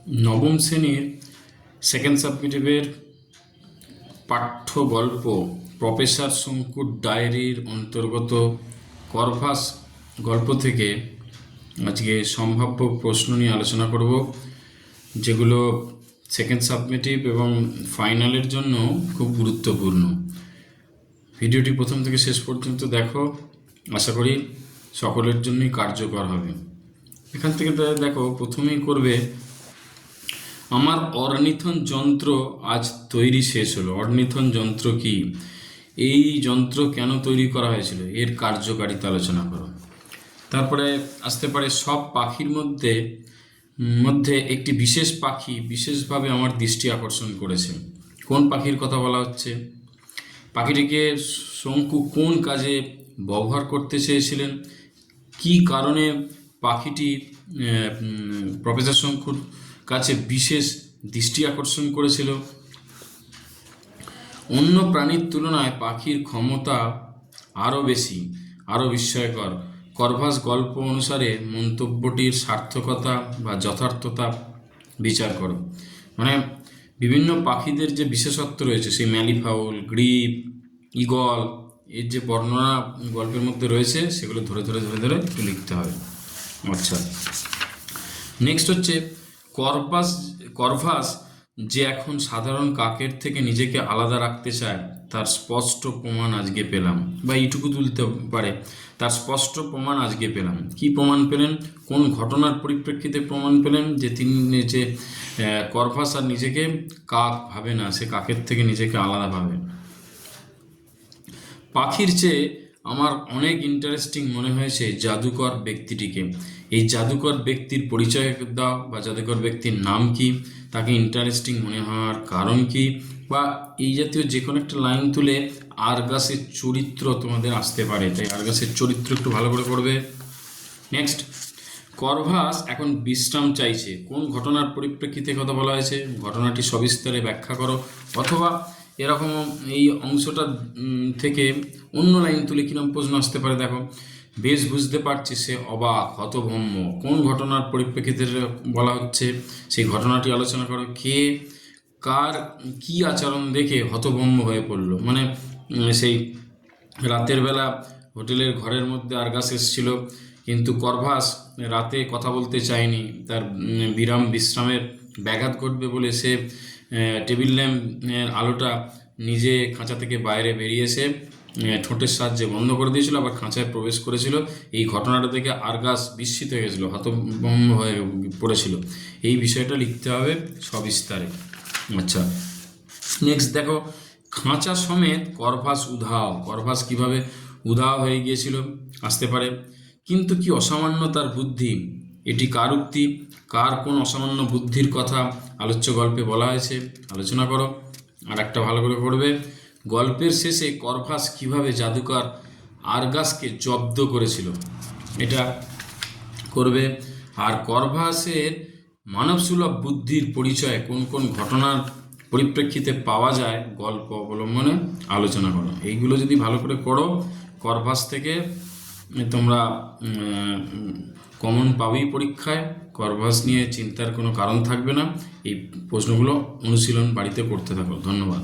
নবম শ্রেণীর সেকেন্ড সাবমিটিভের পাঠ্য গল্প প্রফেসর শঙ্কুর ডায়েরির অন্তর্গত করভাস গল্প থেকে আজকে সম্ভাব্য প্রশ্ন নিয়ে আলোচনা করব, যেগুলো সেকেন্ড সাবমিটিভ এবং ফাইনালের জন্য খুব গুরুত্বপূর্ণ। ভিডিওটি প্রথম থেকে শেষ পর্যন্ত দেখো, আশা করি সকলের জন্যই কার্যকর হবে। এখান থেকে দেখো, প্রথমেই করবে আমার অর্নিথন যন্ত্র আজ তৈরি শেষ হলো। অর্নিথন যন্ত্র কি, এই যন্ত্র কেন তৈরি করা হয়েছিল, এর কার্যকারিতা আলোচনা করো। তারপরে আসতে পারে সব পাখির মধ্যে একটি বিশেষ পাখি বিশেষভাবে আমার দৃষ্টি আকর্ষণ করেছে। কোন পাখির কথা বলা হচ্ছে? পাখিটিকে শঙ্কু কোন কাজে ব্যবহার করতে চেয়েছিলেন? কি কারণে পাখিটি প্রফেসর শঙ্কুর কাছে বিশেষ দৃষ্টি আকর্ষণ করেছিল? অন্য প্রাণীর তুলনায় পাখির ক্ষমতা আরও বেশি, আরও বিস্ময়কর। করভাস গল্প অনুসারে মন্তব্যটির সার্থকতা বা যথার্থতা বিচার করো। মানে বিভিন্ন পাখিদের যে বিশেষত্ব রয়েছে, সেই ম্যালিফাউল, গ্রিপ, ঈগল, এর যে বর্ণনা গল্পের মধ্যে রয়েছে, সেগুলো ধরে ধরে ধরে ধরে একটু লিখতে হবে। আচ্ছা, নেক্সট হচ্ছে করভাস যে এখন সাধারণ কাকের থেকে নিজেকে আলাদা রাখতে চায়, তার স্পষ্ট প্রমাণ আজকে পেলাম। বা এইটুকু তুলতে পারে, তার স্পষ্ট প্রমাণ আজকে পেলাম। কি প্রমাণ পেলেন? কোন ঘটনার পরিপ্রেক্ষিতে প্রমাণ পেলেন যে তিনি যে করভাস আর নিজেকে কাক ভাবে না, সে কাকের থেকে নিজেকে আলাদা ভাবে। পাখির চেয়ে আমার অনেক ইন্টারেস্টিং মনে হয়েছে জাদুকর ব্যক্তিটিকে। এই জাদুকর ব্যক্তির পরিচয় দাও, বা জাদুকর ব্যক্তির নাম কি, তাকে ইন্টারেস্টিং মনে হওয়ার কারণ কি, বা এই জাতীয় যে কোনো একটা লাইন তুলে আরগাসের চরিত্র তোমাদের আসতে পারে, তাই আরগাসের চরিত্র একটু ভালো করে পড়বে। নেক্সট, করভাস এখন বিশ্রাম চাইছে। কোন ঘটনার পরিপ্রেক্ষিতে কথা বলা হয়েছে? ঘটনাটি সবিস্তারে ব্যাখ্যা করো। অথবা এরকম এই অংশটা থেকে অন্য লাইন তুলে কিরকম প্রশ্ন আসতে পারে দেখো। বেশ বুঝতে পারছি সে অবাক, হতভম্ব। কোন ঘটনার পরিপ্রেক্ষিতে বলা হচ্ছে, সেই ঘটনাটি আলোচনা করো। কে কার কি আচরণ দেখে হতভম্ব হয়ে পড়লো? মানে সেই রাতের বেলা হোটেলের ঘরের মধ্যে আরগাস এসেছিল, কিন্তু করভাস রাতে কথা বলতে চায়নি। তার বিশ্রামের ব্যাঘাত ঘটবে বলে সে টেবিল ল্যাম্পের আলোটা নিজে খাঁচা থেকে বাইরে বেরিয়ে এসে ঠোঁটের সাহায্যে বন্ধ করে দিয়েছিল, আবার খাঁচায় প্রবেশ করেছিল। এই ঘটনাটা থেকে আরগাস বিস্মিত হয়ে গেছিলো, হতভম্ব হয়ে পড়েছিল। এই বিষয়টা লিখতে হবে সবিস্তারে। আচ্ছা, নেক্সট দেখো, খাঁচা সমেত করভাস উধাও। করভাস কিভাবে উধাও হয়ে গিয়েছিল আসতে পারে। কিন্তু কি অসামান্য তার বুদ্ধি, এটি কার উক্তি? কার কোন অসামান্য বুদ্ধির কথা আলোচ্য গল্পে বলা হয়েছে, আলোচনা করো। আর একটা ভালো করে পড়বে, গল্পের শেষে করভাস কিভাবে জাদুকর আরগাসকে জব্দ করেছিল, এটা করবে। আর করভাসের মানবসুলভ বুদ্ধির পরিচয় কোন কোন ঘটনার পরিপ্রেক্ষিতে পাওয়া যায়, গল্প অবলম্বনে আলোচনা করো। এইগুলো যদি ভালো করে করো, করভাস থেকে তোমরা কমন পাবেই পরীক্ষায়। করভাস নিয়ে চিন্তার কোনো কারণ থাকবে না। এই প্রশ্নগুলো অনুশীলন বাড়িতে করতে থাকো। ধন্যবাদ।